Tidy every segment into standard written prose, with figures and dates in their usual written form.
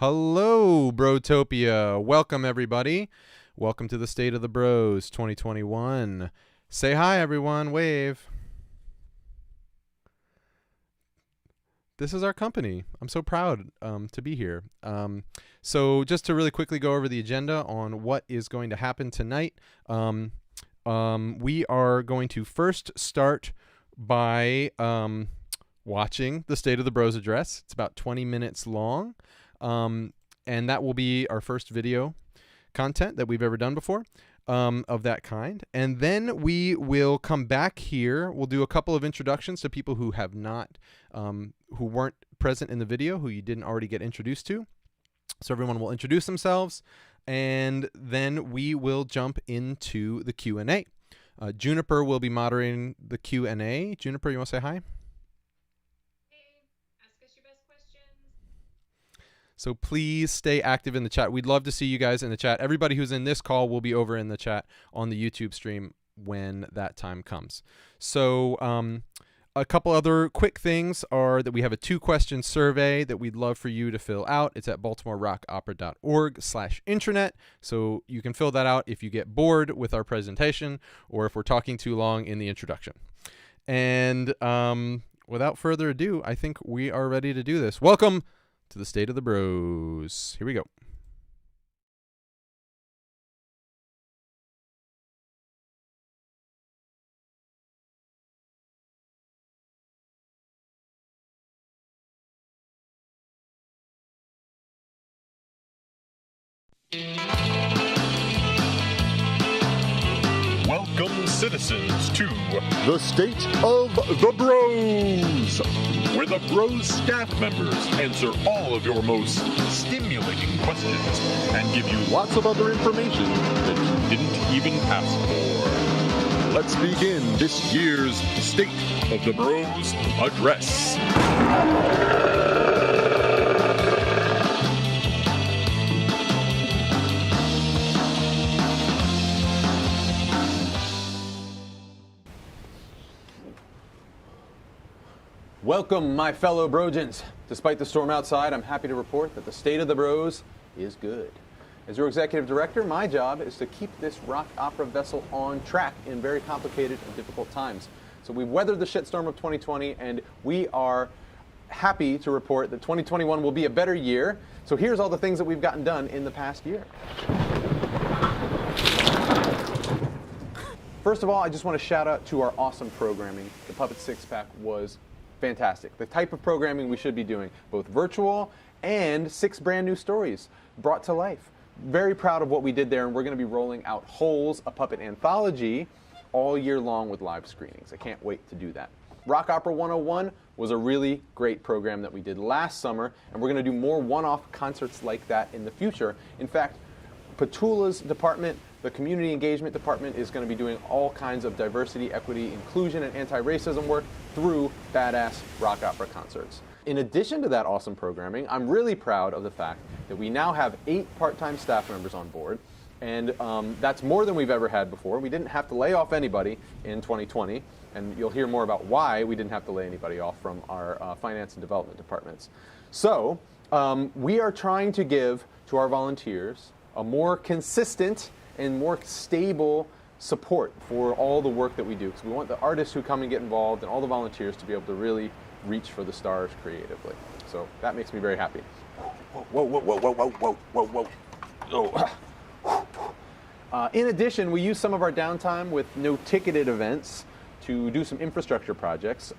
Hello, Brotopia. Welcome, everybody. Welcome to the State of the Bros 2021. Say hi, everyone. Wave. This is our company. I'm so proud to be here. So just to really quickly go over the agenda on what is going to happen tonight, we are going to first start by watching the State of the Bros address. It's about 20 minutes long. And that will be our first video content that we've ever done before of that kind. And then we will come back here. We'll do a couple of introductions to people who have not, who weren't present in the video, who you didn't already get introduced to. So everyone will introduce themselves, and then we will jump into the Q&A. Juniper will be moderating the Q&A. Juniper, you want to say hi? So please stay active in the chat. We'd love to see you guys in the chat. Everybody who's in this call will be over in the chat on the YouTube stream when that time comes. So a couple other quick things are that we have a 2-question survey that we'd love for you to fill out. It's at baltimorerockopera.org/intranet. So you can fill that out if you get bored with our presentation or if we're talking too long in the introduction. And without further ado, I think we are ready to do this. Welcome to the State of the Bros. Here we go. Welcome, citizens, to the State of the Bros, where the Bros staff members answer all of your most stimulating questions and give you lots of other information that you didn't even ask for. Let's begin this year's State of the Bros address. Welcome, my fellow Brogents. Despite the storm outside, I'm happy to report that the State of the Bros is good. As your executive director, my job is to keep this rock opera vessel on track in very complicated and difficult times. So we've weathered the shitstorm of 2020, and we are happy to report that 2021 will be a better year. So here's all the things that we've gotten done in the past year. First of all, I just want to shout out to our awesome programming. The Puppet Six-Pack was fantastic. The type of programming we should be doing, both virtual and 6 brand new stories brought to life. Very proud of what we did there, and we're going to be rolling out Holes, a puppet anthology, all year long with live screenings. I can't wait to do that. Rock Opera 101 was a really great program that we did last summer, and we're going to do more one-off concerts like that in the future. In fact, Petula's department, the community engagement department, is going to be doing all kinds of diversity, equity, inclusion, and anti-racism work through badass rock opera concerts. In addition to that awesome programming, I'm really proud of the fact that we now have 8 part-time staff members on board, and that's more than we've ever had before. We didn't have to lay off anybody in 2020, and you'll hear more about why we didn't have to lay anybody off from our finance and development departments. So we are trying to give to our volunteers a more consistent and more stable support for all the work that we do, because we want the artists who come and get involved and all the volunteers to be able to really reach for the stars creatively. So that makes me very happy. Whoa, whoa, whoa, whoa, whoa, whoa, whoa, whoa. Oh. In addition, we use some of our downtime with no-ticketed events to do some infrastructure projects.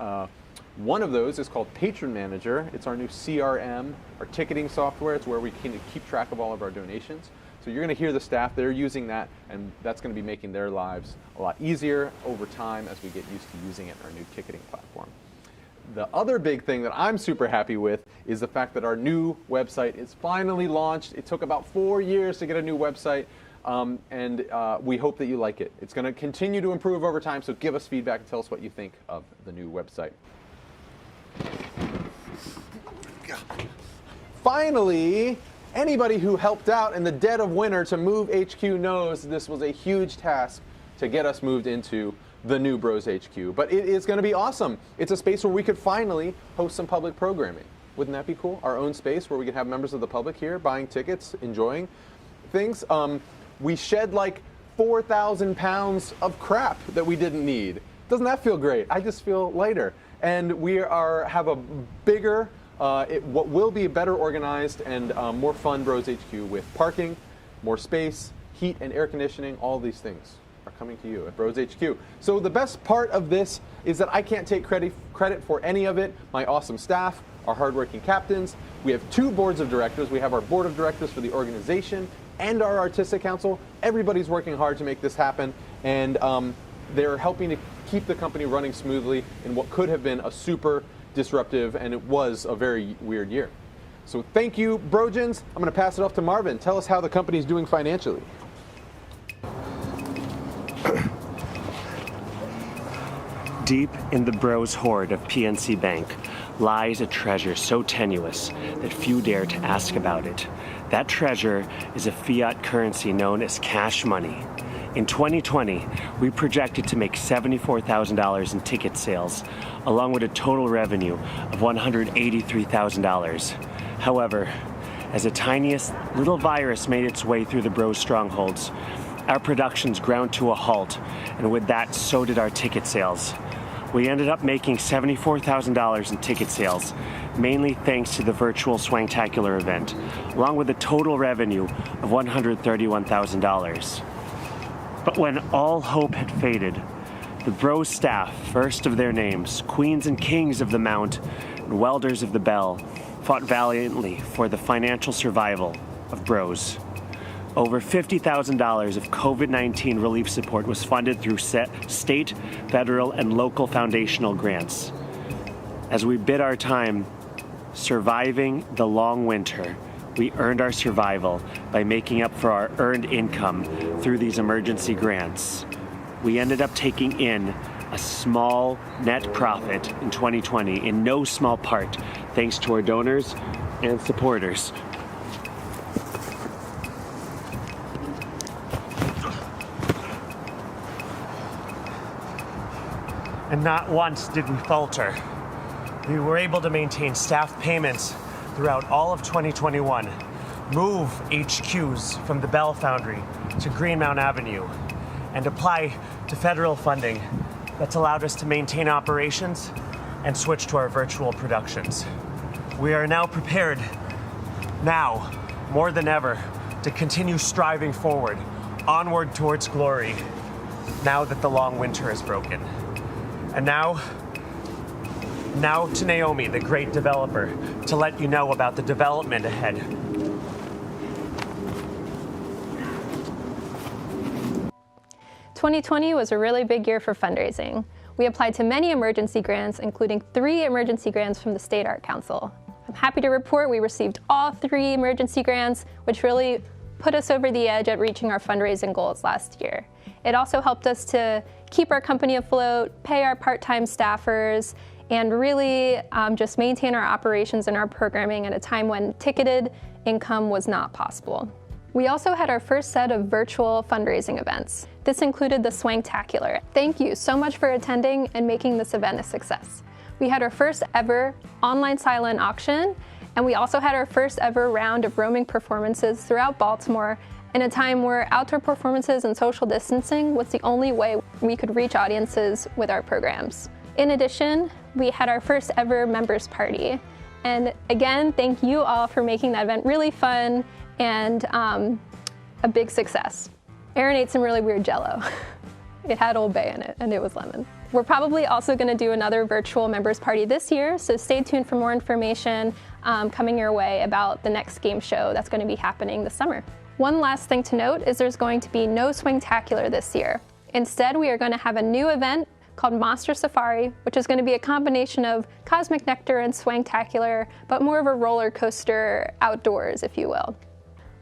One of those is called Patron Manager. It's our new CRM, our ticketing software. It's where we can keep track of all of our donations. So you're going to hear the staff, they're using that, and that's going to be making their lives a lot easier over time as we get used to using it in our new ticketing platform. The other big thing that I'm super happy with is the fact that our new website is finally launched. It took about 4 years to get a new website, and we hope that you like it. It's going to continue to improve over time, so give us feedback and tell us what you think of the new website. Finally, anybody who helped out in the dead of winter to move HQ knows this was a huge task to get us moved into the new Bros HQ. But it is going to be awesome. It's a space where we could finally host some public programming. Wouldn't that be cool? Our own space where we could have members of the public here buying tickets, enjoying things. We shed like 4,000 pounds of crap that we didn't need. Doesn't that feel great? I just feel lighter. And we have a bigger, what will be a better organized and more fun Bros HQ with parking, more space, heat and air conditioning. All these things are coming to you at Bros HQ. So the best part of this is that I can't take credit for any of it. My awesome staff, our hardworking captains. We have 2 boards of directors. We have our board of directors for the organization and our artistic council. Everybody's working hard to make this happen, and they're helping to keep the company running smoothly in what could have been a super disruptive, and it was a very weird year. So thank you, Brogins. I'm going to pass it off to Marvin. Tell us how the company's doing financially. Deep in the Bros hoard of PNC Bank lies a treasure so tenuous that few dare to ask about it. That treasure is a fiat currency known as cash money. In 2020, we projected to make $74,000 in ticket sales, along with a total revenue of $183,000. However, as the tiniest little virus made its way through the Bros strongholds, our productions ground to a halt, and with that, so did our ticket sales. We ended up making $74,000 in ticket sales, mainly thanks to the virtual Swangtacular event, along with a total revenue of $131,000. But when all hope had faded, the Bros staff, first of their names, queens and kings of the Mount, and welders of the Bell, fought valiantly for the financial survival of Bros. Over $50,000 of COVID-19 relief support was funded through state, federal, and local foundational grants. As we bid our time surviving the long winter, we earned our survival by making up for our earned income through these emergency grants. We ended up taking in a small net profit in 2020, in no small part thanks to our donors and supporters. And not once did we falter. We were able to maintain staff payments throughout all of 2021, move HQs from the Bell Foundry to Greenmount Avenue, and apply to federal funding that's allowed us to maintain operations and switch to our virtual productions. We are now prepared, now more than ever, to continue striving forward, onward towards glory, now that the long winter is broken. And now to Naomi, the great developer, to let you know about the development ahead. "2020 was a really big year for fundraising. We applied to many emergency grants, including 3 emergency grants from the State Art Council. I'm happy to report we received all 3 emergency grants, which really put us over the edge at reaching our fundraising goals last year. It also helped us to keep our company afloat, pay our part-time staffers, and really just maintain our operations and our programming at a time when ticketed income was not possible. We also had our first set of virtual fundraising events. This included the Swangtacular. Thank you so much for attending and making this event a success. We had our first ever online silent auction, and we also had our first ever round of roaming performances throughout Baltimore in a time where outdoor performances and social distancing was the only way we could reach audiences with our programs. In addition, we had our first ever members party. And again, thank you all for making that event really fun and a big success. Aaron ate some really weird Jell-O. It had Old Bay in it, and it was lemon. We're probably also going to do another virtual members party this year, so stay tuned for more information coming your way about the next game show that's going to be happening this summer. One last thing to note is there's going to be no Swangtacular this year. Instead, we are going to have a new event called Monster Safari, which is going to be a combination of Cosmic Nectar and Swangtacular, but more of a roller coaster outdoors, if you will.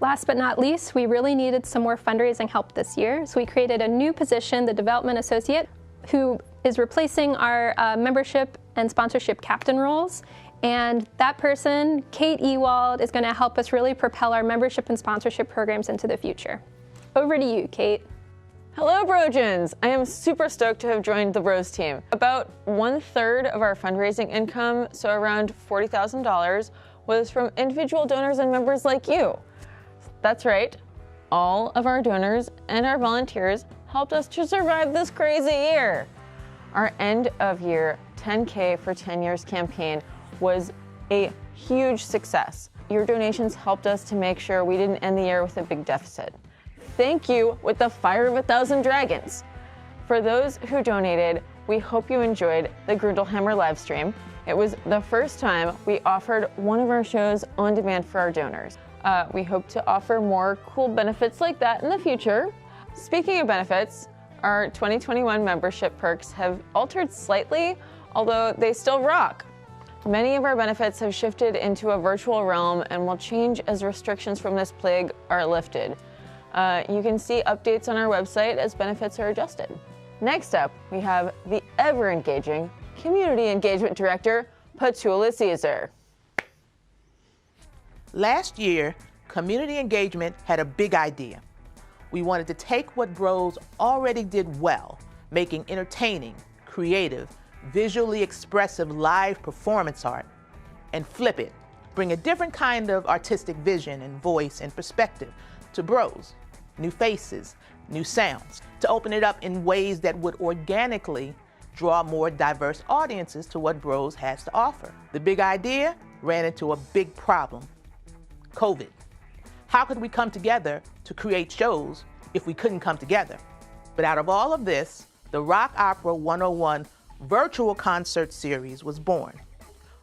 Last but not least, we really needed some more fundraising help this year, so we created a new position, the Development Associate, who is replacing our membership and sponsorship captain roles. And that person, Kate Ewald, is going to help us really propel our membership and sponsorship programs into the future. Over to you, Kate. Hello, Brogens! I am super stoked to have joined the Bros team. About 1/3 of our fundraising income, so around $40,000, was from individual donors and members like you. That's right, all of our donors and our volunteers helped us to survive this crazy year. Our end of year 10K for 10 years campaign was a huge success. Your donations helped us to make sure we didn't end the year with a big deficit. Thank you with the Fire of 1,000 Dragons. For those who donated, we hope you enjoyed the Grundlehammer live stream. It was the first time we offered one of our shows on demand for our donors. We hope to offer more cool benefits like that in the future. Speaking of benefits, our 2021 membership perks have altered slightly, although they still rock. Many of our benefits have shifted into a virtual realm and will change as restrictions from this plague are lifted. You can see updates on our website as benefits are adjusted. Next up, we have the ever-engaging Community Engagement Director, Petula Caesar. Last year, Community Engagement had a big idea. We wanted to take what Bros already did well, making entertaining, creative, visually expressive live performance art, and flip it, bring a different kind of artistic vision and voice and perspective to Bros. New faces, new sounds, to open it up in ways that would organically draw more diverse audiences to what Bros has to offer. The big idea ran into a big problem: COVID. How could we come together to create shows if we couldn't come together? But out of all of this, the Rock Opera 101 virtual concert series was born.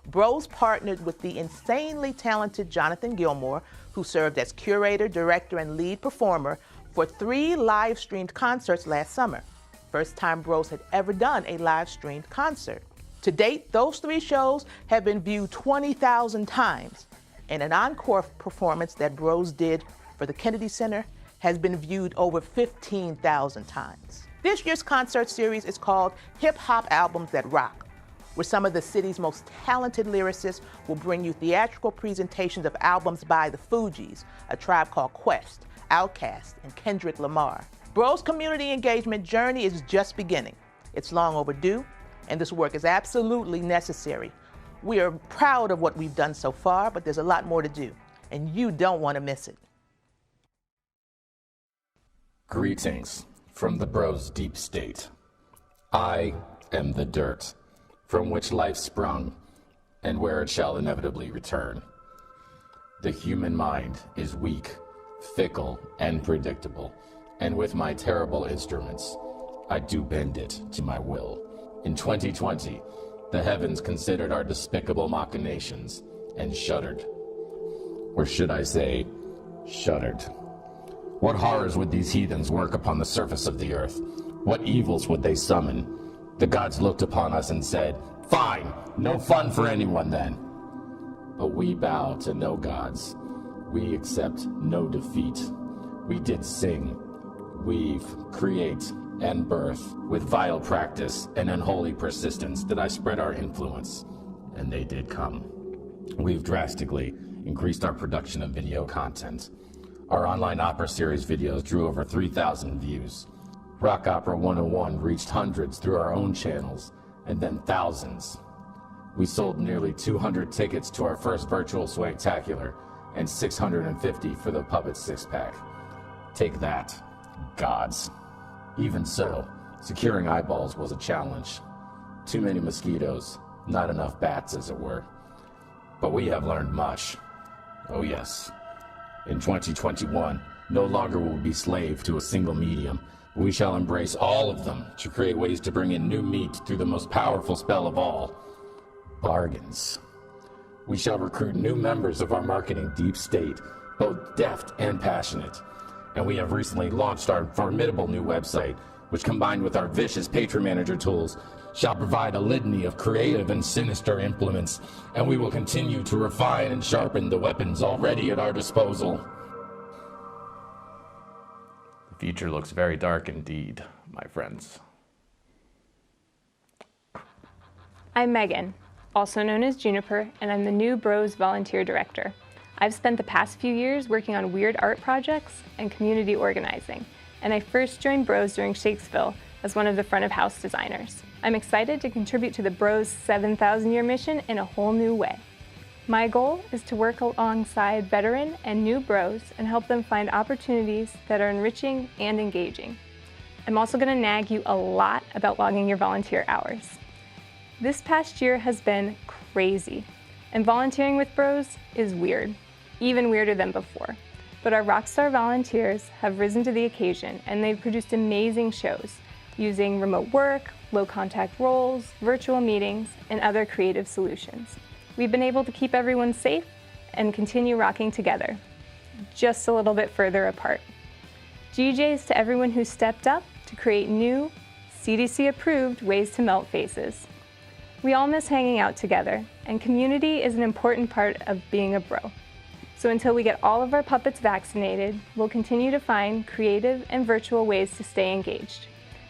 Bros partnered with the insanely talented Jonathan Gilmore, who served as curator, director, and lead performer for 3 live-streamed concerts last summer. First time Bros had ever done a live-streamed concert. To date, those 3 shows have been viewed 20,000 times, and an encore performance that Bros did for the Kennedy Center has been viewed over 15,000 times. This year's concert series is called Hip Hop Albums That Rock, where some of the city's most talented lyricists will bring you theatrical presentations of albums by the Fugees, A Tribe Called Quest, Outkast, and Kendrick Lamar. Bros' community engagement journey is just beginning. It's long overdue, and this work is absolutely necessary. We are proud of what we've done so far, but there's a lot more to do, and you don't want to miss it. Greetings from the Bros' deep state. I am the dirt, from which life sprung, and where it shall inevitably return. The human mind is weak, fickle, and predictable, and with my terrible instruments, I do bend it to my will. In 2020, the heavens considered our despicable machinations and shuddered. Or should I say, shuddered. What horrors would these heathens work upon the surface of the earth? What evils would they summon? The gods looked upon us and said, "Fine, no fun for anyone then." But we bow to no gods. We accept no defeat. We did sing, weave, create, and birth with vile practice and unholy persistence did I spread our influence, and they did come. We've drastically increased our production of video content. Our online opera series videos drew over 3,000 views. Rock Opera 101 reached hundreds through our own channels, and then thousands. We sold nearly 200 tickets to our first virtual swagtacular, and 650 for the Puppet 6-pack. Take that, gods. Even so, securing eyeballs was a challenge. Too many mosquitoes, not enough bats, as it were. But we have learned much. Oh yes. In 2021, no longer will we be slave to a single medium. We shall embrace all of them to create ways to bring in new meat through the most powerful spell of all, bargains. We shall recruit new members of our marketing deep state, both deft and passionate. And we have recently launched our formidable new website, which combined with our vicious Patron Manager tools, shall provide a litany of creative and sinister implements, and we will continue to refine and sharpen the weapons already at our disposal. The future looks very dark indeed, my friends. I'm Megan, also known as Juniper, and I'm the new Bros Volunteer Director. I've spent the past few years working on weird art projects and community organizing, and I first joined Bros during Shakespeare as one of the front of house designers. I'm excited to contribute to the Bros 7,000-year mission in a whole new way. My goal is to work alongside veteran and new Bros and help them find opportunities that are enriching and engaging. I'm also going to nag you a lot about logging your volunteer hours. This past year has been crazy, and volunteering with Bros is weird, even weirder than before. But our rockstar volunteers have risen to the occasion, and they've produced amazing shows using remote work, low-contact roles, virtual meetings, and other creative solutions. We've been able to keep everyone safe and continue rocking together, just a little bit further apart. GJs to everyone who stepped up to create new, CDC-approved ways to melt faces. We all miss hanging out together, and community is an important part of being a bro. So until we get all of our puppets vaccinated, we'll continue to find creative and virtual ways to stay engaged.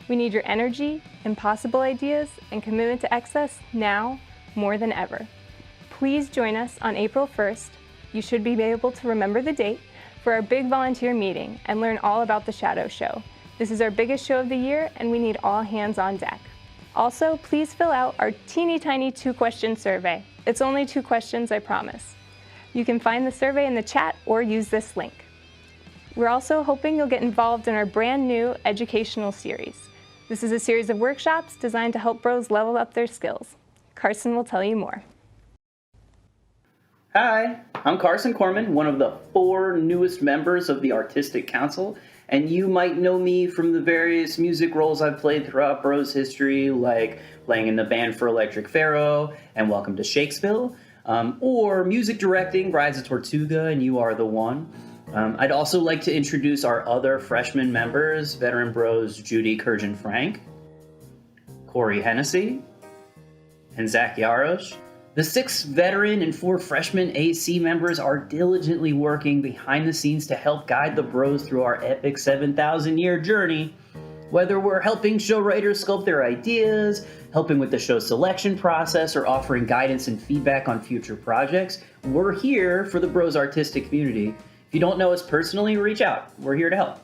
We need your energy, impossible ideas, and commitment to excess now more than ever. Please join us on April 1st. You should be able to remember the date for our big volunteer meeting and learn all about the Shadow Show. This is our biggest show of the year, and we need all hands on deck. Also, please fill out our teeny tiny 2-question survey. It's only 2 questions, I promise. You can find the survey in the chat or use this link. We're also hoping you'll get involved in our brand new educational series. This is a series of workshops designed to help Bros level up their skills. Carson will tell you more. Hi, I'm Carson Corman, one of the 4 newest members of the Artistic Council, and you might know me from the various music roles I've played throughout Bros history, like playing in the band for Electric Pharaoh and Welcome to Shakespeare, or music directing Brides of Tortuga and You Are the One. I'd also like to introduce our other freshman members, veteran Bros Judy Kurjan-Frank, Corey Hennessy, and Zach Yarosh. The 6 veteran and 4 freshman AC members are diligently working behind the scenes to help guide the Bros through our epic 7,000-year journey. Whether we're helping show writers sculpt their ideas, helping with the show selection process, or offering guidance and feedback on future projects, we're here for the Bros artistic community. If you don't know us personally, reach out. We're here to help.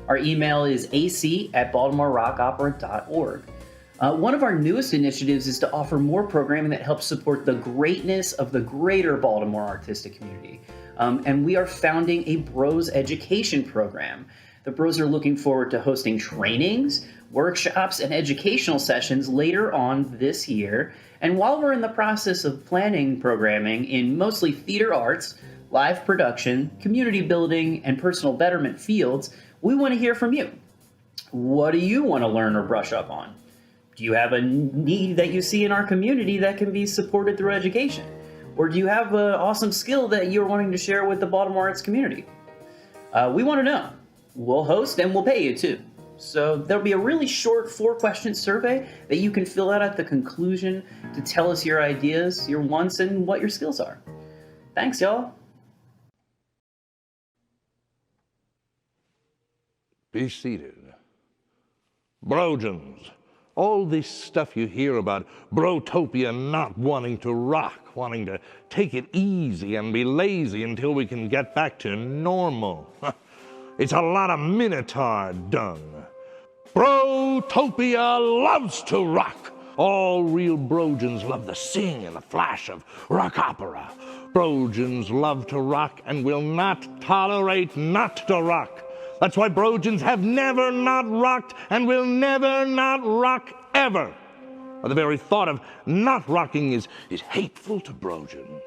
Our email is ac@baltimorerockopera.org. One of our newest initiatives is to offer more programming that helps support the greatness of the greater Baltimore artistic community. And we are founding a Bros education program. The Bros are looking forward to hosting trainings, workshops, and educational sessions later on this year. And while we're in the process of planning programming in mostly theater arts, live production, community building, and personal betterment fields, we want to hear from you. What do you want to learn or brush up on? Do you have a need that you see in our community that can be supported through education? Or do you have an awesome skill that you're wanting to share with the Baltimore arts community? We want to know. We'll host and we'll pay you too. So there'll be a really short 4-question survey that you can fill out at the conclusion to tell us your ideas, your wants, and what your skills are. Thanks, y'all. Be seated. Brojans. All this stuff you hear about Brotopia not wanting to rock, wanting to take it easy and be lazy until we can get back to normal. It's a lot of Minotaur dung. Brotopia loves to rock. All real Brojans love the sing and the flash of rock opera. Brojans love to rock and will not tolerate not to rock. That's why Brojans have never not rocked and will never not rock ever. The very thought of not rocking is hateful to Brojans.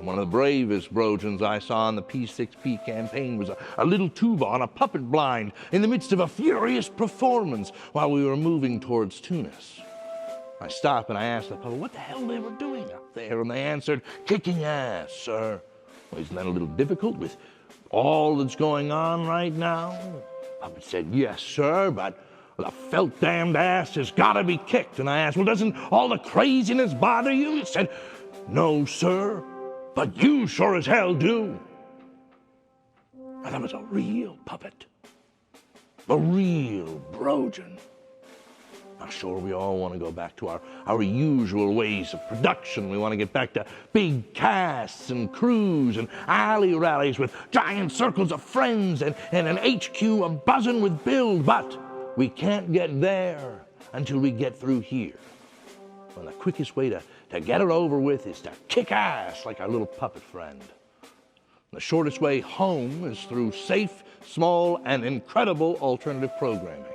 One of the bravest Brojans I saw in the P6P campaign was a little tuba on a puppet blind in the midst of a furious performance while we were moving towards Tunis. I stopped and I asked the puppet what the hell they were doing up there, and they answered, "Kicking ass, sir." Well, isn't that a little difficult with all that's going on right now? Puppet said, "Yes, sir, but the felt damned ass has got to be kicked." And I asked, "Well, doesn't all the craziness bother you?" He said, "No, sir, but you sure as hell do." Now, that was a real puppet, a real Brojan. Now, sure, we all want to go back to our usual ways of production. We want to get back to big casts and crews and alley rallies with giant circles of friends and an HQ buzzing with build, but we can't get there until we get through here. Well, the quickest way to get it over with is to kick ass like our little puppet friend. The shortest way home is through safe, small, and incredible alternative programming.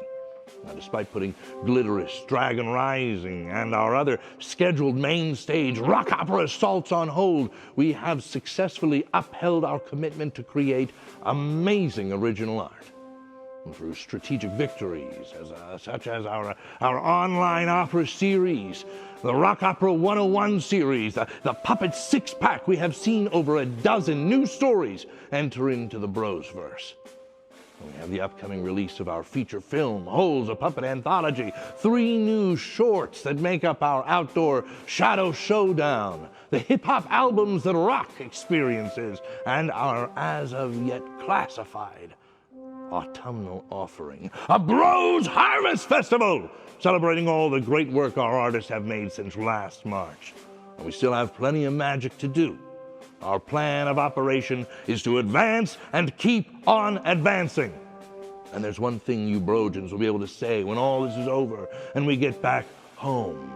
Now, despite putting Glitterous, Dragon Rising, and our other scheduled main stage rock opera assaults on hold, we have successfully upheld our commitment to create amazing original art. And through strategic victories, such as our online opera series, the Rock Opera 101 series, the Puppet Six-Pack, we have seen over a dozen new stories enter into the Brosverse. We have the upcoming release of our feature film, Holes, a Puppet Anthology, 3 new shorts that make up our outdoor Shadow Showdown, the hip-hop albums that rock experiences, and our as-of-yet classified autumnal offering, a Bros Harvest Festival, celebrating all the great work our artists have made since last March. And we still have plenty of magic to do. Our plan of operation is to advance and keep on advancing. And there's one thing you Brojans will be able to say when all this is over and we get back home.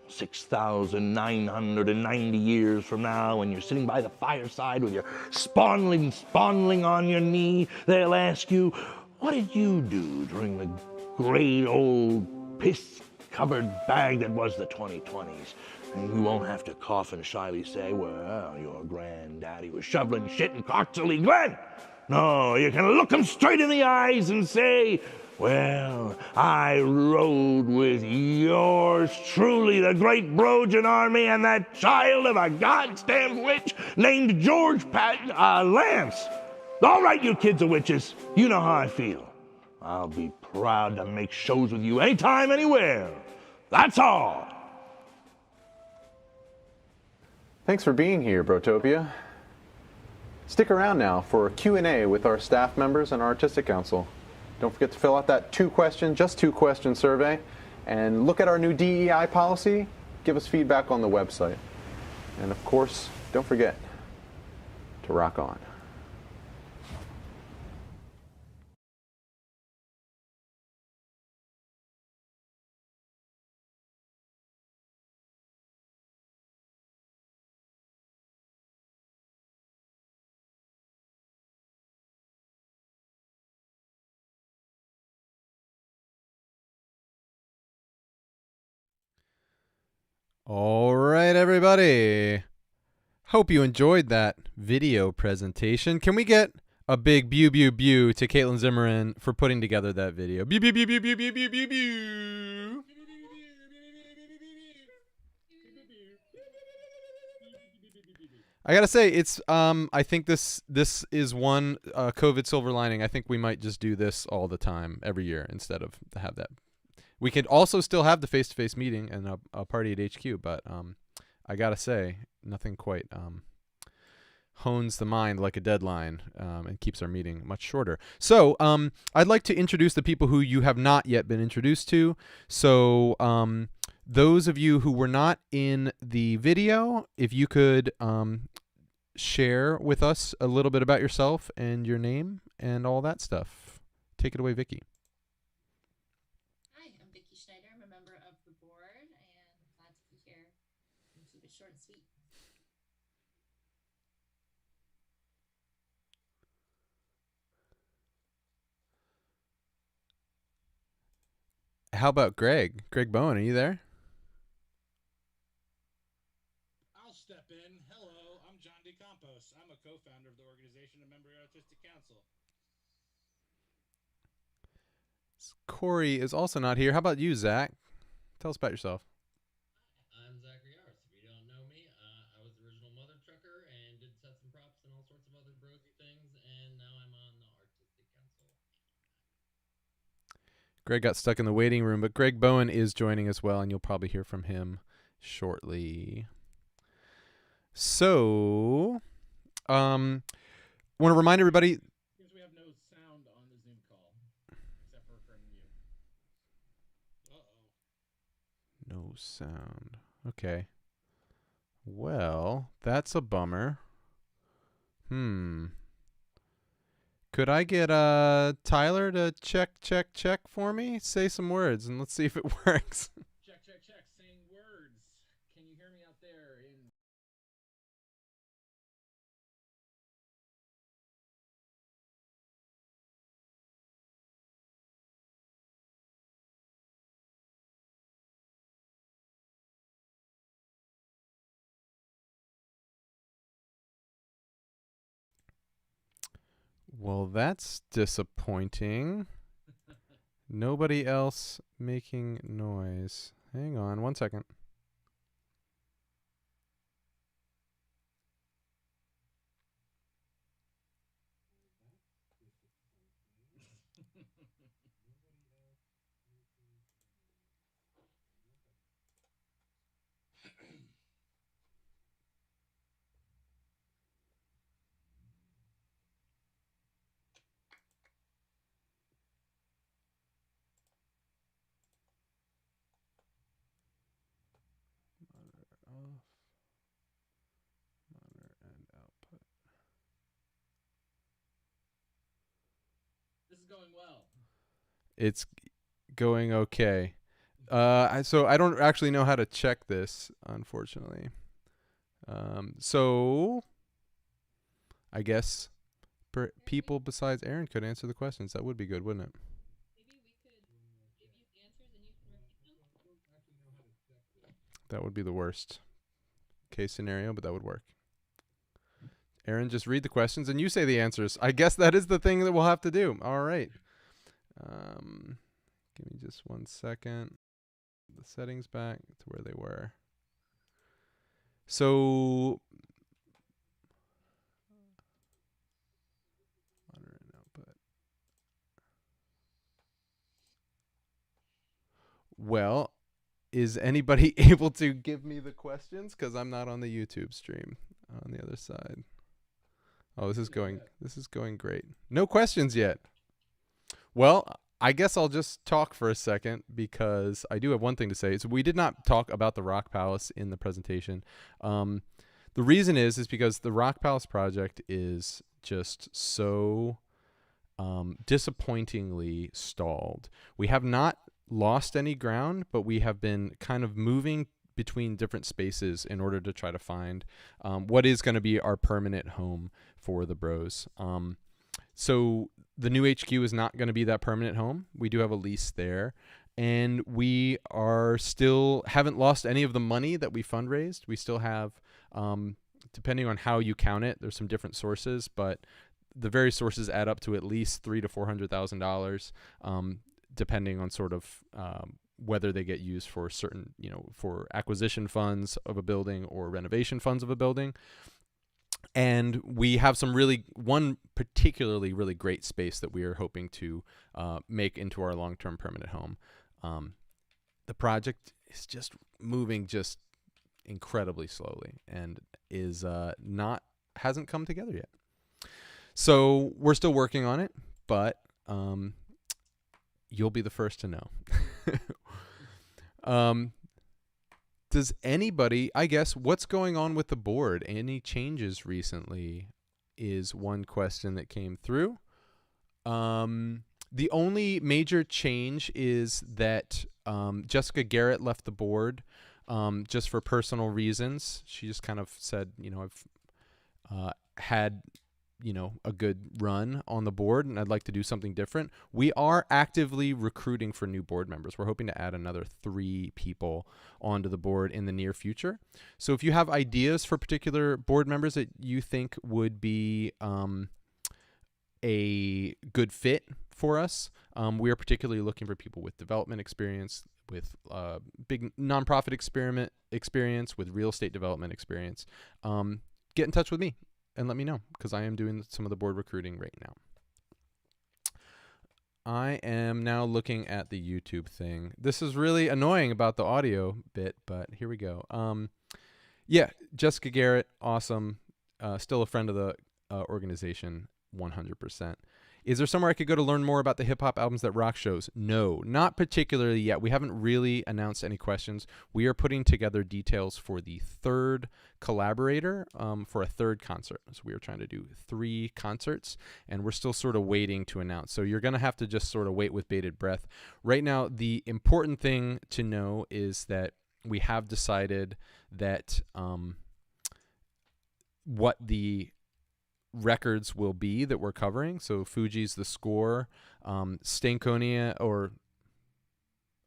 6,990 years from now, when you're sitting by the fireside with your spawnling on your knee, they'll ask you, what did you do during the great old piss-covered bag that was the 2020s? And you won't have to cough and shyly say, well, your granddaddy was shoveling shit in Coxley Glen. No, you can look him straight in the eyes and say, well, I rode with yours truly, the great Brojan army, and that child of a goddamn witch named George Lance. All right, you kids are witches. You know how I feel. I'll be proud to make shows with you anytime, anywhere. That's all. Thanks for being here, Brotopia. Stick around now for a Q&A with our staff members and our Artistic Council. Don't forget to fill out that just two question survey, and look at our new DEI policy. Give us feedback on the website. And of course, don't forget to rock on. All right, everybody. Hope you enjoyed that video presentation. Can we get a big bew to Caitlin Zimmerman for putting together that video? Bew. I gotta say, it's I think this is one COVID silver lining. I think we might just do this all the time, every year, instead of to have that. We could also still have the face-to-face meeting and a party at HQ, but I gotta say, nothing quite hones the mind like a deadline and keeps our meeting much shorter. So I'd like to introduce the people who you have not yet been introduced to. So those of you who were not in the video, if you could share with us a little bit about yourself and your name and all that stuff. Take it away, Vicky. I'm a member of the board, and glad to be here and keep it short and sweet. How about Greg? Greg Bowen, are you there? I'll step in. Hello, I'm John DeCampos. I'm a co-founder of the organization and member of the Artistic Council. Corey is also not here. How about you, Zach? Tell us about yourself. I'm Zachary Arth. If you don't know me, I was the original Mother Trucker and did sets and props and all sorts of other brosy things, and now I'm on the Artistic Council. Greg got stuck in the waiting room, but Greg Bowen is joining as well, and you'll probably hear from him shortly. So, want to remind everybody. Because we have no sound on the Zoom call, except for from you. Uh-oh. No sound. Okay. Well, that's a bummer. Could I get Tyler to check for me? Say some words and let's see if it works. Check. Saying words. Can you hear me out there? Well, that's disappointing. Nobody else making noise. Hang on 1 second. Off. Monitor and output. This is going well. It's going okay. So I don't actually know how to check this, unfortunately. So I guess people besides Aaron could answer the questions. That would be good, wouldn't it? Maybe we could give you answers and you can repeat them. That would be the worst case scenario, but that would work. Aaron, just read the questions and you say the answers. I guess that is the thing that we'll have to do. All right. Give me just 1 second. The settings back to where they were. So monitor and output. Well, is anybody able to give me the questions? Because I'm not on the YouTube stream on the other side. Oh, this is going great. No questions yet. Well, I guess I'll just talk for a second because I do have one thing to say. So we did not talk about the Rock Palace in the presentation. The reason is because the Rock Palace project is just so disappointingly stalled. We have not lost any ground, but we have been kind of moving between different spaces in order to try to find what is going to be our permanent home for the Bros. So the new HQ is not going to be that permanent home. We do have a lease there, and we are still haven't lost any of the money that we fundraised. We still have, depending on how you count it, there's some different sources, but the various sources add up to at least $300,000 to $400,000, depending on sort of whether they get used for certain, for acquisition funds of a building or renovation funds of a building. And we have one particularly really great space that we are hoping to make into our long-term permanent home. The project is just moving just incredibly slowly and hasn't come together yet. So we're still working on it, but you'll be the first to know. Does anybody, I guess, what's going on with the board? Any changes recently is one question that came through. The only major change is that Jessica Garrett left the board just for personal reasons. She just kind of said, I've had a good run on the board and I'd like to do something different. We are actively recruiting for new board members. We're hoping to add another 3 people onto the board in the near future. So if you have ideas for particular board members that you think would be a good fit for us, we are particularly looking for people with development experience, with big nonprofit experience, with real estate development experience. Get in touch with me and let me know, because I am doing some of the board recruiting right now. I am now looking at the YouTube thing. This is really annoying about the audio bit, but here we go. Yeah, Jessica Garrett, awesome. Still a friend of the organization, 100%. Is there somewhere I could go to learn more about the hip hop albums that rock shows? No, not particularly yet. We haven't really announced any questions. We are putting together details for the third collaborator for a third concert. So we are trying to do 3 concerts, and we're still sort of waiting to announce. So you're going to have to just sort of wait with bated breath. Right now, the important thing to know is that we have decided that what the records will be that we're covering. So Fuji's The Score, Stankonia, or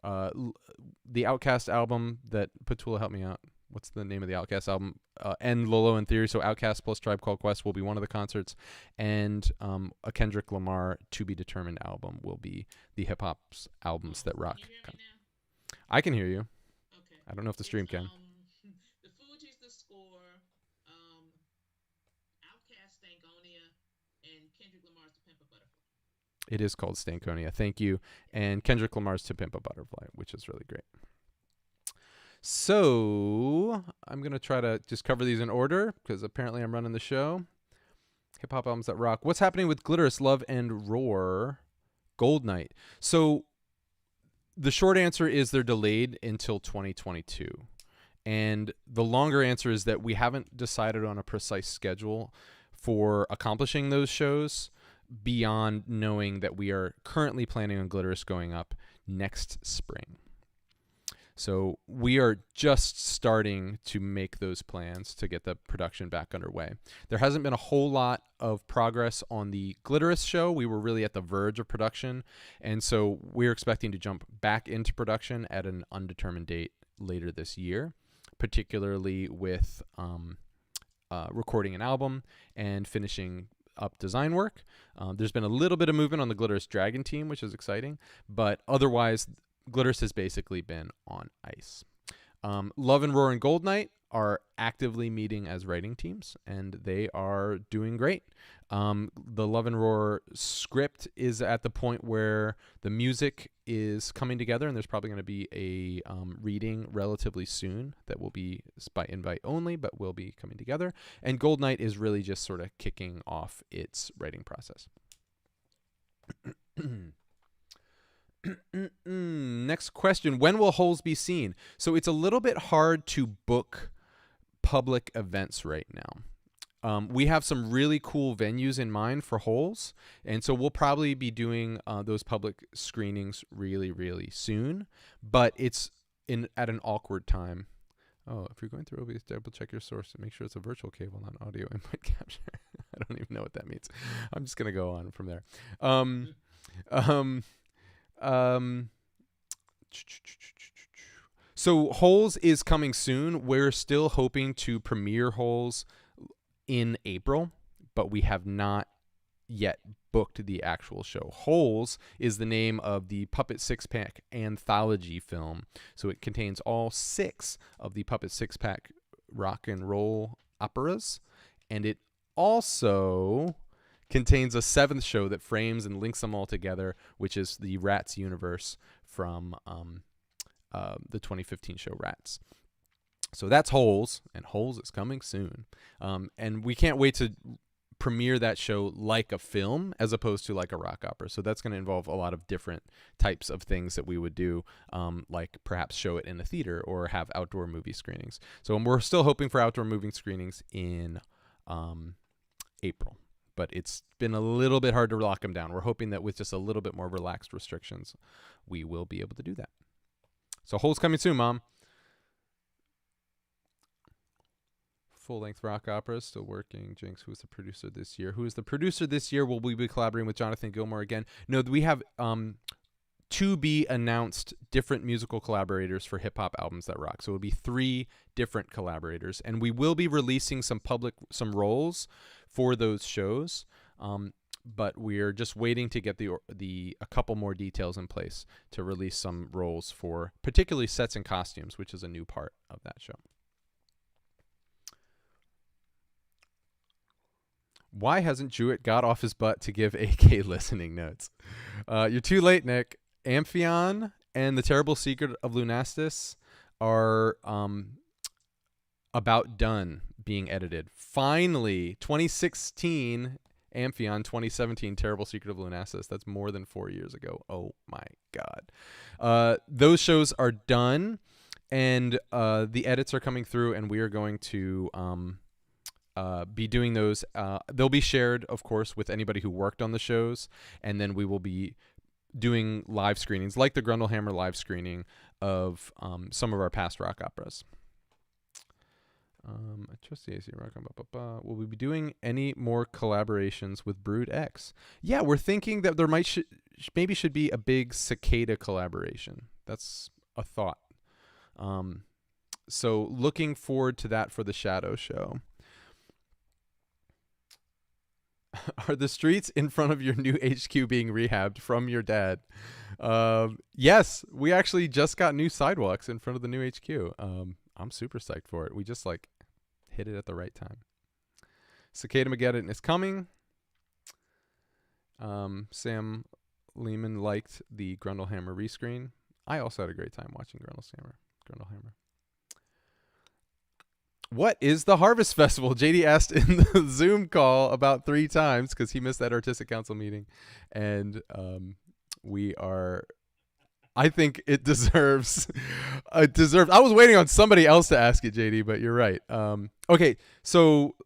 the Outcast album that Petula, help me out. What's the name of the Outcast album? And Lolo in Theory. So Outcast plus Tribe Called Quest will be one of the concerts, and a Kendrick Lamar To Be Determined album will be the hip hop's albums that rock. I can hear you. Okay. I don't know if the stream can. The Fuji's The Score, Outkast Stankonia, and Kendrick Lamar's To Pimp a Butterfly. It is called Stankonia. Thank you. And Kendrick Lamar's To Pimp a Butterfly, which is really great. So I'm going to try to just cover these in order because apparently I'm running the show. Hip hop albums that rock. What's happening with Glitterous, Love and Roar, Gold Night? So the short answer is they're delayed until 2022. And the longer answer is that we haven't decided on a precise schedule for accomplishing those shows beyond knowing that we are currently planning on Glitterous going up next spring. So we are just starting to make those plans to get the production back underway. There hasn't been a whole lot of progress on the Glitterous show. We were really at the verge of production, and so we're expecting to jump back into production at an undetermined date later this year, particularly with recording an album and finishing up design work. There's been a little bit of movement on the Glitterous Dragon team, which is exciting, but otherwise Glitterous has basically been on ice. Love and Roar and Gold Night are actively meeting as writing teams, and they are doing great. The Love and Roar script is at the point where the music is coming together, and there's probably going to be a reading relatively soon that will be by invite only, but will be coming together. And Gold Night is really just sort of kicking off its writing process. Next question. When will Holes be seen? So it's a little bit hard to book public events right now. We have some really cool venues in mind for Holes, and so we'll probably be doing those public screenings really, really soon, but it's at an awkward time. Oh, if you're going through OBS, double check your source and make sure it's a virtual cable, not audio input capture. I don't even know what that means. I'm just going to go on from there. So Holes is coming soon. We're still hoping to premiere Holes in April, but we have not yet booked the actual show. Holes is the name of the Puppet Six-Pack anthology film. So it contains all 6 of the Puppet Six-Pack rock and roll operas, and it also contains a 7th show that frames and links them all together, which is the Rats universe from the 2015 show Rats. So that's Holes, and Holes is coming soon. And we can't wait to premiere that show like a film as opposed to like a rock opera. So that's going to involve a lot of different types of things that we would do, like perhaps show it in a theater or have outdoor movie screenings. So we're still hoping for outdoor movie screenings in April. But it's been a little bit hard to lock them down. We're hoping that with just a little bit more relaxed restrictions, we will be able to do that. So Holes coming soon, Mom. Full-length rock opera, still working. Jinx, who's the producer this year? Who is the producer this year? Will we be collaborating with Jonathan Gilmour again? No, we have to be announced different musical collaborators for hip-hop albums that rock. So it'll be 3 different collaborators. And we will be releasing some roles for those shows, but we're just waiting to get a couple more details in place to release some roles for particularly sets and costumes, which is a new part of that show. Why hasn't Jewett got off his butt to give AK listening notes? You're too late, Nick. Amphion and The Terrible Secret of Lunastis are about done being edited. Finally, 2016, Amphion 2017 Terrible Secret of Lunasis. That's more than 4 years ago. Oh my God. Those shows are done, and the edits are coming through, and we are going to be doing those. They'll be shared, of course, with anybody who worked on the shows, and then we will be doing live screenings, like the Grundlehammer live screening of some of our past rock operas. I trust the AC Rock. Will we be doing any more collaborations with Brood X? Yeah, we're thinking that there might maybe should be a big cicada collaboration. That's a thought. So looking forward to that for the Shadow Show. Are the streets in front of your new HQ being rehabbed from your dad? Yes, we actually just got new sidewalks in front of the new HQ. I'm super psyched for it. We just hit it at the right time. Cicada Mageddon is coming. Sam Lehman liked the Grundlehammer rescreen. I also had a great time watching Grundlehammer. What is the Harvest Festival? JD asked in the Zoom call about 3 times because he missed that Artistic Council meeting. And I think it deserves. I was waiting on somebody else to ask it, JD, but you're right. Okay, so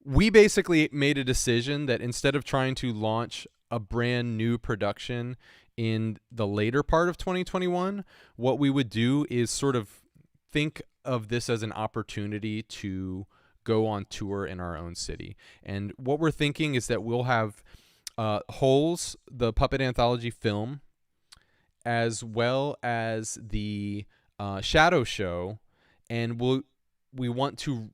we basically made a decision that instead of trying to launch a brand new production in the later part of 2021, what we would do is sort of think of this as an opportunity to go on tour in our own city. And what we're thinking is that we'll have Holes, the Puppet Anthology film, as well as the Shadow Show, and we want to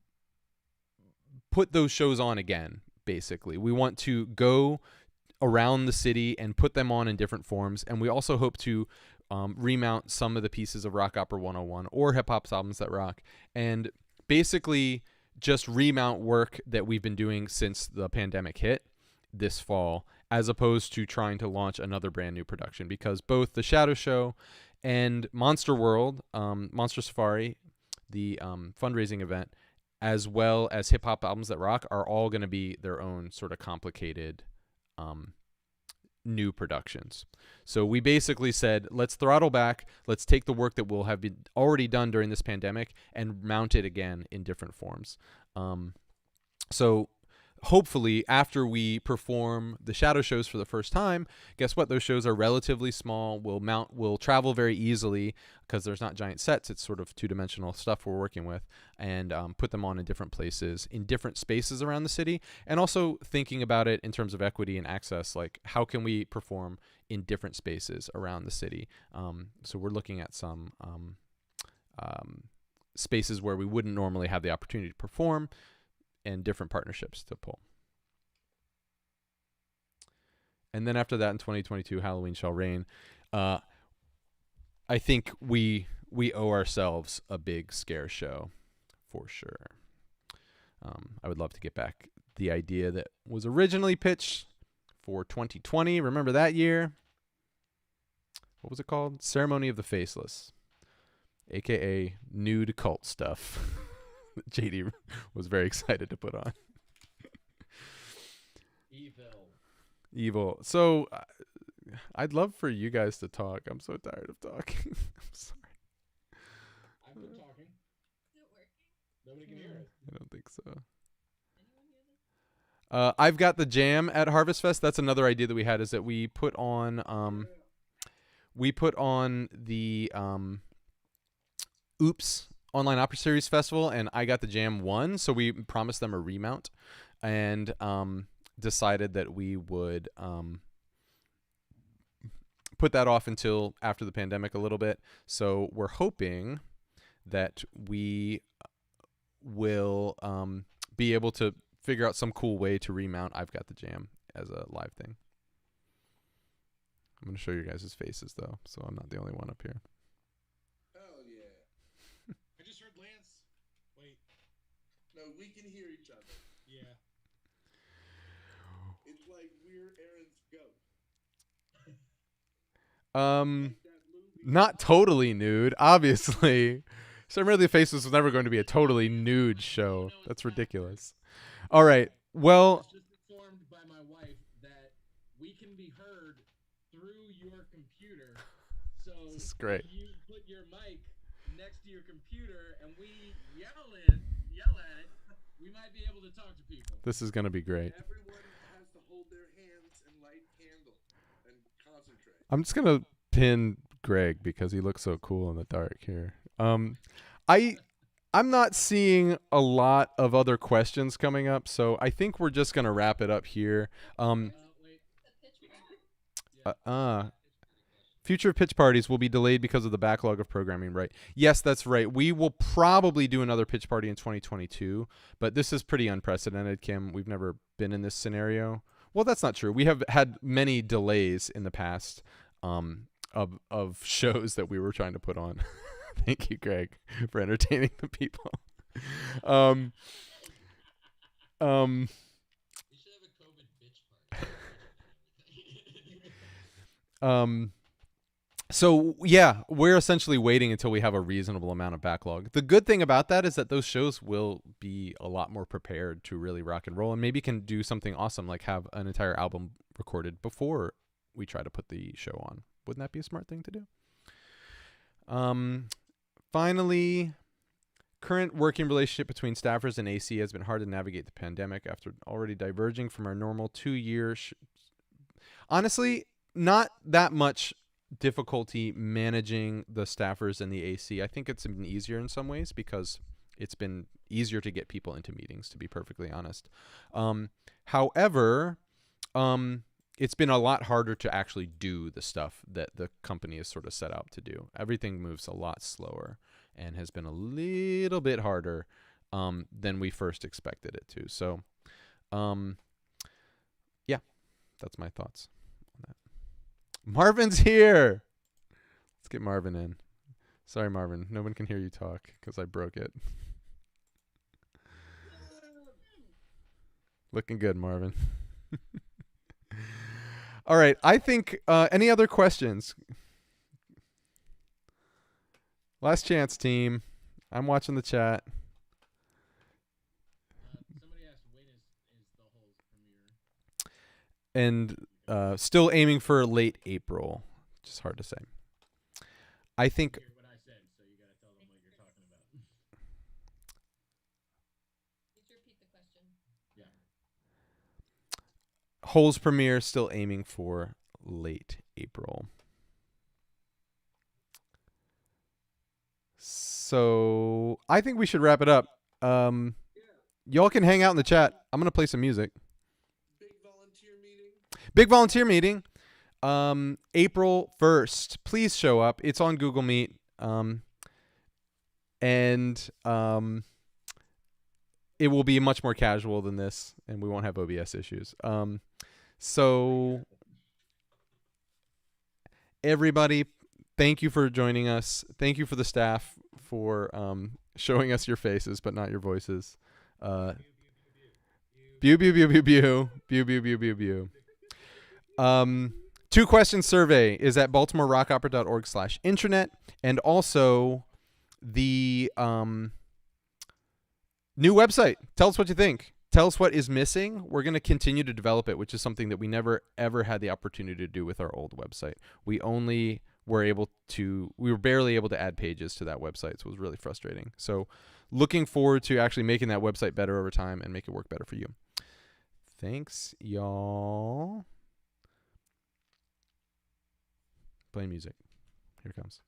put those shows on again, basically. We want to go around the city and put them on in different forms, and we also hope to remount some of the pieces of Rock Opera 101 or Hip Hop's Albums That Rock, and basically just remount work that we've been doing since the pandemic hit this fall, as opposed to trying to launch another brand new production, because both the Shadow Show and Monster World, Monster Safari, the fundraising event, as well as Hip Hop Albums That Rock, are all going to be their own sort of complicated new productions. So we basically said, let's throttle back, let's take the work that will have been already done during this pandemic and mount it again in different forms. So hopefully after we perform the Shadow shows for the first time, guess what? Those shows are relatively small. We'll travel very easily because there's not giant sets. It's sort of 2-dimensional stuff we're working with, and put them on in different places, in different spaces around the city. And also thinking about it in terms of equity and access, like how can we perform in different spaces around the city? So we're looking at some spaces where we wouldn't normally have the opportunity to perform, and different partnerships to pull. And then after that, in 2022, Halloween Shall Reign. I think we owe ourselves a big scare show, for sure. I would love to get back the idea that was originally pitched for 2020. Remember that year? What was it called? Ceremony of the Faceless, aka nude cult stuff. JD was very excited to put on. Evil. So I'd love for you guys to talk. I'm so tired of talking. I'm sorry. I've been talking. Is it working? Nobody can hear it. I don't think so. I've got the jam at Harvest Fest. That's another idea that we had, is that we put on the Oops Online Opera Series Festival, and I Got the Jam won, so we promised them a remount, and decided that we would put that off until after the pandemic a little bit. So we're hoping that we will be able to figure out some cool way to remount I've Got the Jam as a live thing. I'm going to show you guys' faces, though, so I'm not the only one up here. No, we can hear each other. Yeah. It's like we're Aaron's goat. Not totally nude, obviously. Ceremony of the Faceless was never going to be a totally nude show. That's ridiculous. All right. Well, I was just informed by my wife that we can be heard through your computer. So this is great. if you put your mic next to your computer and we yell at it, we might be able to talk to people. This is going to be great. Everyone has to hold their hands and light candle and concentrate. I'm just going to pin Greg because he looks so cool in the dark here. I'm not seeing a lot of other questions coming up, so I think we're just going to wrap it up here. Future pitch parties will be delayed because of the backlog of programming, right? Yes, that's right. We will probably do another pitch party in 2022, but this is pretty unprecedented, Kim. We've never been in this scenario. Well, that's not true. We have had many delays in the past of shows that we were trying to put on. Thank you, Greg, for entertaining the people. You should have a COVID bitch party. So yeah, we're essentially waiting until we have a reasonable amount of backlog. The good thing about that is that those shows will be a lot more prepared to really rock and roll, and maybe can do something awesome like have an entire album recorded before we try to put the show on. Wouldn't that be a smart thing to do? Finally, current working relationship between staffers and AC has been hard to navigate the pandemic after already diverging from our normal 2-year. Honestly, not that much difficulty managing the staffers and the AC. I think it's been easier in some ways because it's been easier to get people into meetings, to be perfectly honest. However, it's been a lot harder to actually do the stuff that the company is sort of set out to do. Everything moves a lot slower and has been a little bit harder than we first expected it to. So, yeah, that's my thoughts on that. Marvin's here. Let's get Marvin in. Sorry, Marvin. No one can hear you talk because I broke it. Looking good, Marvin. All right. I think any other questions? Last chance, team. I'm watching the chat. Somebody asked when is the whole premiere? And still aiming for late April. Just hard to say. I think. Here's what I said, so you gotta tell them what you're talking about. Please repeat the question. Yeah. Holes premiere still aiming for late April. So I think we should wrap it up. Y'all can hang out in the chat. I'm gonna play some music. Big volunteer meeting. April 1st. Please show up. It's on Google Meet. And it will be much more casual than this, and we won't have OBS issues. So everybody, thank you for joining us. Thank you for the staff for showing us your faces, but not your voices. Pew, pew, pew, pew, pew. Pew, pew, pew, pew, pew. 2-question survey is at baltimorerockopera.org/intranet, and also the new website. Tell us what you think. Tell us what is missing. We're going to continue to develop it, which is something that we never ever had the opportunity to do with our old website. We were barely able to add pages to that website, so it was really frustrating. So looking forward to actually making that website better over time and make it work better for you. Thanks, y'all. Play music. Here it comes.